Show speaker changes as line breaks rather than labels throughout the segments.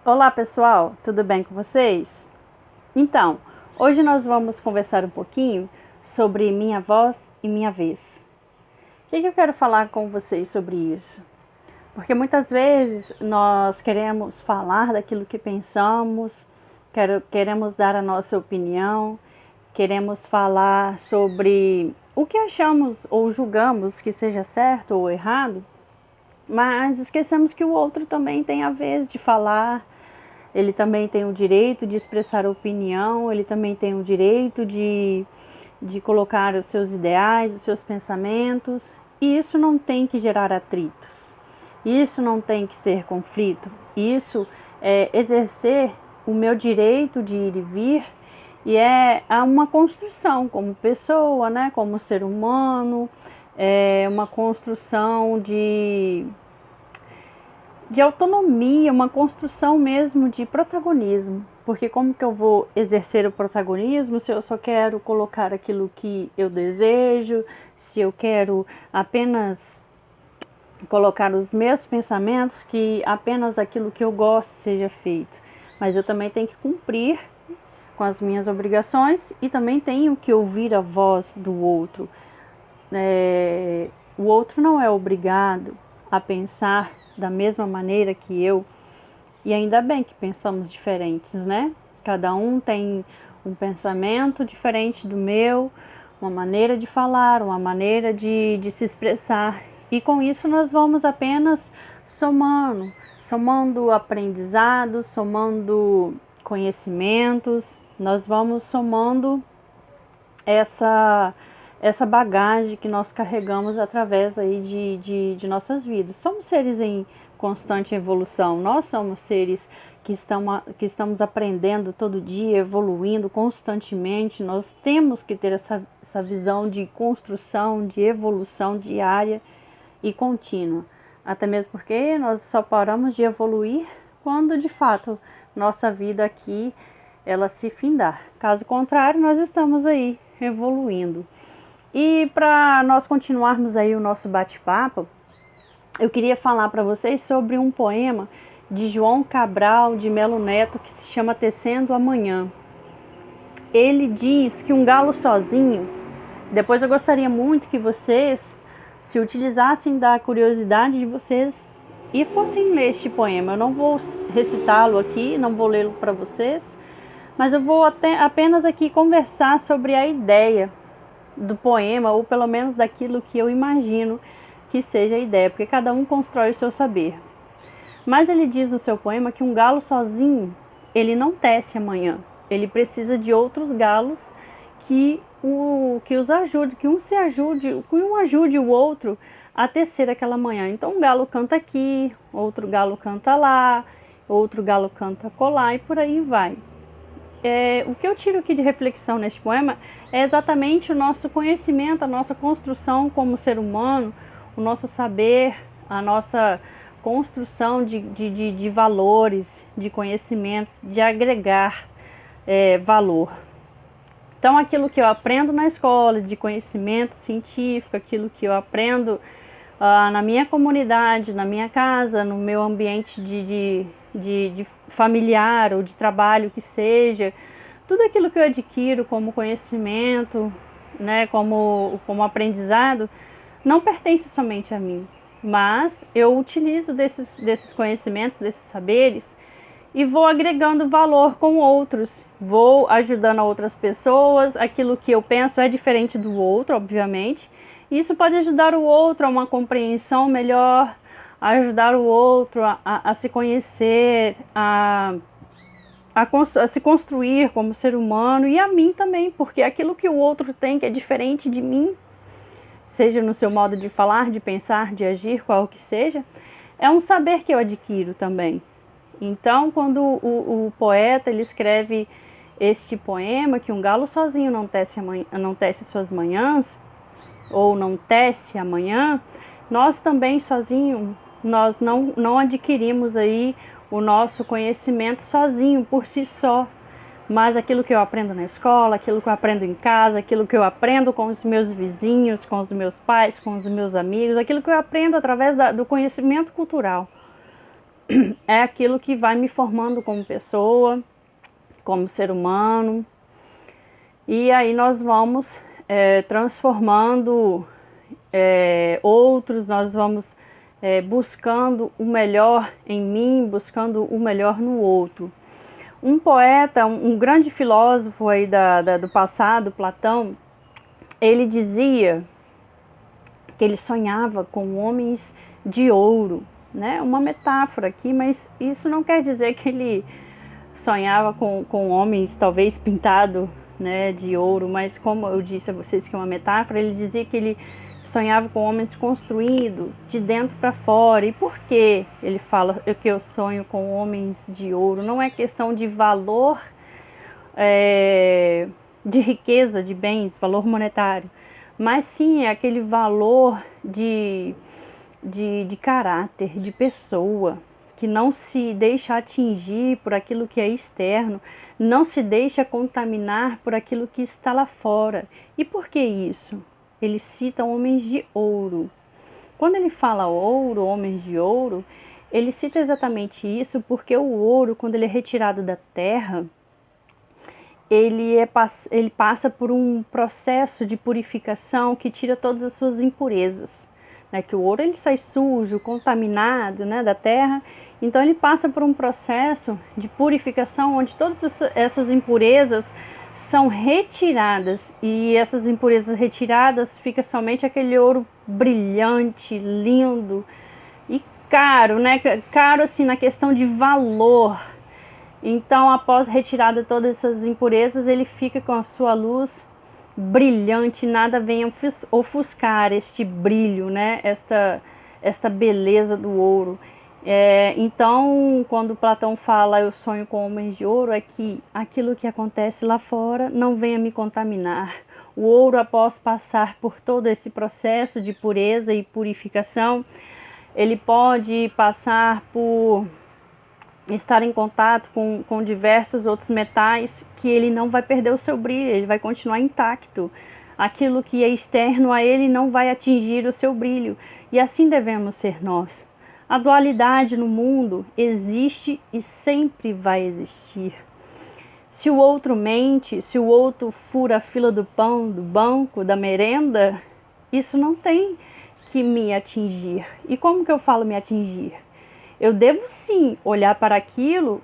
Olá pessoal, tudo bem com vocês? Então, hoje nós vamos conversar um pouquinho sobre minha voz e minha vez. O que eu quero falar com vocês sobre isso? Porque muitas vezes nós queremos falar daquilo que pensamos, queremos dar a nossa opinião, queremos falar sobre o que achamos ou julgamos que seja certo ou errado, mas esquecemos que o outro também tem a vez de falar. Ele também tem o direito de expressar opinião, ele também tem o direito de colocar os seus ideais, os seus pensamentos. E isso não tem que gerar atritos, isso não tem que ser conflito, isso é exercer o meu direito de ir e vir, e é uma construção como pessoa, né, como ser humano, é uma construção de autonomia, uma construção mesmo de protagonismo. Porque como que eu vou exercer o protagonismo se eu só quero colocar aquilo que eu desejo, se eu quero apenas colocar os meus pensamentos, que apenas aquilo que eu gosto seja feito. Mas eu também tenho que cumprir com as minhas obrigações e também tenho que ouvir a voz do outro. O outro não é obrigado a pensar da mesma maneira que eu, e ainda bem que pensamos diferentes, né? Cada um tem um pensamento diferente do meu, uma maneira de falar, uma maneira de se expressar, e com isso nós vamos apenas somando aprendizados, somando conhecimentos, nós vamos somando essa bagagem que nós carregamos através aí de nossas vidas. Somos seres em constante evolução, nós somos seres que estamos aprendendo todo dia, evoluindo constantemente. Nós temos que ter essa visão de construção, de evolução diária e contínua. Até mesmo porque nós só paramos de evoluir quando de fato nossa vida aqui ela se findar. Caso contrário, nós estamos aí evoluindo. E para nós continuarmos aí o nosso bate-papo, eu queria falar para vocês sobre um poema de João Cabral de Melo Neto que se chama Tecendo Amanhã. Ele diz que um galo sozinho, depois eu gostaria muito que vocês se utilizassem da curiosidade de vocês e fossem ler este poema. Eu não vou recitá-lo aqui, não vou lê-lo para vocês, mas eu vou apenas aqui conversar sobre a ideia do poema, ou pelo menos daquilo que eu imagino que seja a ideia, porque cada um constrói o seu saber. Mas ele diz no seu poema que um galo sozinho, ele não tece amanhã. Ele precisa de outros galos que os ajude, que um ajude o outro a tecer aquela manhã. Então um galo canta aqui, outro galo canta lá, outro galo canta acolá e por aí vai. O que eu tiro aqui de reflexão neste poema é exatamente o nosso conhecimento, a nossa construção como ser humano, o nosso saber, a nossa construção de valores, de conhecimentos, de agregar valor. Então aquilo que eu aprendo na escola, de conhecimento científico, aquilo que eu aprendo na minha comunidade, na minha casa, no meu ambiente de familiar ou de trabalho que seja, tudo aquilo que eu adquiro como conhecimento, né, como aprendizado, não pertence somente a mim, mas eu utilizo desses conhecimentos, desses saberes e vou agregando valor com outros, vou ajudando a outras pessoas. Aquilo que eu penso é diferente do outro, obviamente. Isso pode ajudar o outro a uma compreensão melhor, ajudar o outro a se conhecer, a se construir como ser humano, e a mim também, porque aquilo que o outro tem que é diferente de mim, seja no seu modo de falar, de pensar, de agir, qual que seja, é um saber que eu adquiro também. Então, quando o poeta ele escreve este poema, que um galo sozinho não tece suas manhãs, ou não tece amanhã, nós também sozinhos, nós não adquirimos aí o nosso conhecimento sozinho, por si só. Mas aquilo que eu aprendo na escola, aquilo que eu aprendo em casa, aquilo que eu aprendo com os meus vizinhos, com os meus pais, com os meus amigos, aquilo que eu aprendo através do conhecimento cultural. é aquilo que vai me formando como pessoa, como ser humano. E aí nós vamos transformando outros, nós vamos buscando o melhor em mim, buscando o melhor no outro. Um poeta, um grande filósofo aí do passado, Platão, ele dizia que ele sonhava com homens de ouro, né? Uma metáfora aqui, mas isso não quer dizer que ele sonhava com homens talvez pintado, né, de ouro, mas como eu disse a vocês que é uma metáfora, ele dizia que ele sonhava com homens construídos de dentro para fora. E por que ele fala que eu sonho com homens de ouro? Não é questão de valor, de riqueza, de bens, valor monetário, mas sim é aquele valor de caráter, de pessoa, que não se deixa atingir por aquilo que é externo, não se deixa contaminar por aquilo que está lá fora. E por que isso? Ele cita homens de ouro. Quando ele fala ouro, homens de ouro, ele cita exatamente isso porque o ouro, quando ele é retirado da terra, ele passa por um processo de purificação que tira todas as suas impurezas. Né? Que o ouro ele sai sujo, contaminado, né, da terra, então ele passa por um processo de purificação onde todas essas impurezas são retiradas, e essas impurezas retiradas fica somente aquele ouro brilhante, lindo e caro, né? Caro assim na questão de valor. Então, após retirada todas essas impurezas, ele fica com a sua luz brilhante, nada vem ofuscar este brilho, né? Esta beleza do ouro. Então, quando Platão fala eu sonho com homens de ouro, é que aquilo que acontece lá fora não venha me contaminar. O ouro, após passar por todo esse processo de pureza e purificação, ele pode passar por estar em contato com diversos outros metais, que ele não vai perder o seu brilho, ele vai continuar intacto. Aquilo que é externo a ele não vai atingir o seu brilho. E assim devemos ser nós. A dualidade no mundo existe e sempre vai existir. Se o outro mente, se o outro fura a fila do pão, do banco, da merenda, isso não tem que me atingir. E como que eu falo me atingir? Eu devo sim olhar para aquilo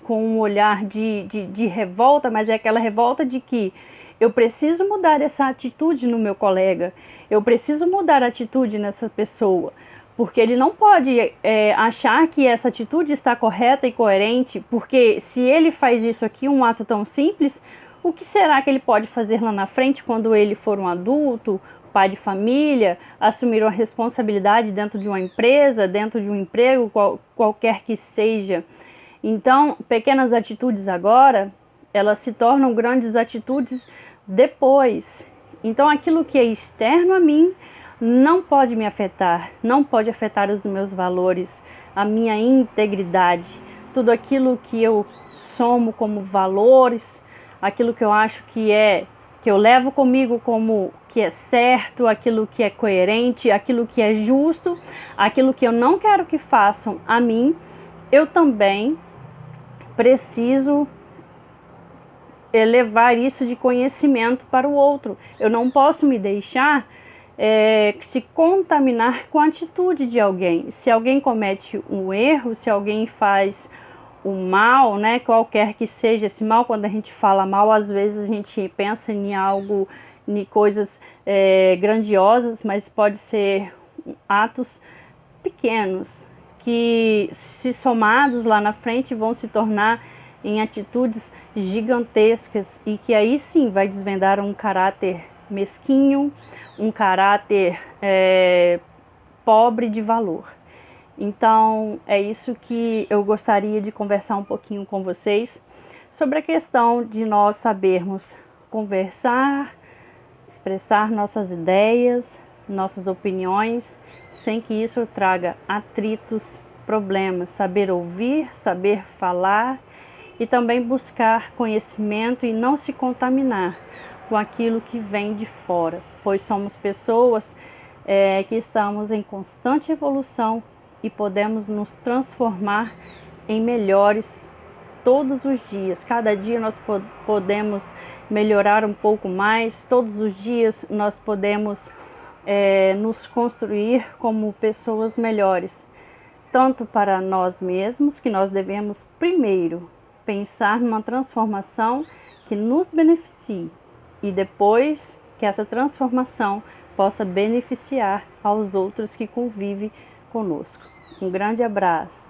com um olhar de revolta, mas é aquela revolta de que eu preciso mudar essa atitude no meu colega, eu preciso mudar a atitude nessa pessoa, porque ele não pode achar que essa atitude está correta e coerente, porque se ele faz isso aqui, um ato tão simples, o que será que ele pode fazer lá na frente quando ele for um adulto, pai de família, assumir uma responsabilidade dentro de uma empresa, dentro de um emprego, qualquer que seja. Então, pequenas atitudes agora, elas se tornam grandes atitudes depois. Então, aquilo que é externo a mim não pode me afetar, não pode afetar os meus valores, a minha integridade, tudo aquilo que eu somo como valores, aquilo que eu acho que eu levo comigo como que é certo, aquilo que é coerente, aquilo que é justo, aquilo que eu não quero que façam a mim, eu também preciso levar isso de conhecimento para o outro. Eu não posso me deixar se contaminar com a atitude de alguém. Se alguém comete um erro, se alguém faz o mal, né, qualquer que seja esse mal, quando a gente fala mal, às vezes a gente pensa em algo, em coisas grandiosas, mas pode ser atos pequenos, que se somados lá na frente vão se tornar em atitudes gigantescas e que aí sim vai desvendar um caráter mesquinho, um caráter pobre de valor. Então, é isso que eu gostaria de conversar um pouquinho com vocês, sobre a questão de nós sabermos conversar, expressar nossas ideias, nossas opiniões, sem que isso traga atritos, problemas, saber ouvir, saber falar e também buscar conhecimento e não se contaminar com aquilo que vem de fora, pois somos pessoas que estamos em constante evolução e podemos nos transformar em melhores todos os dias. Cada dia nós podemos melhorar um pouco mais, todos os dias nós podemos nos construir como pessoas melhores, tanto para nós mesmos, que nós devemos primeiro pensar numa transformação que nos beneficie e depois que essa transformação possa beneficiar aos outros que convivem conosco. Um grande abraço.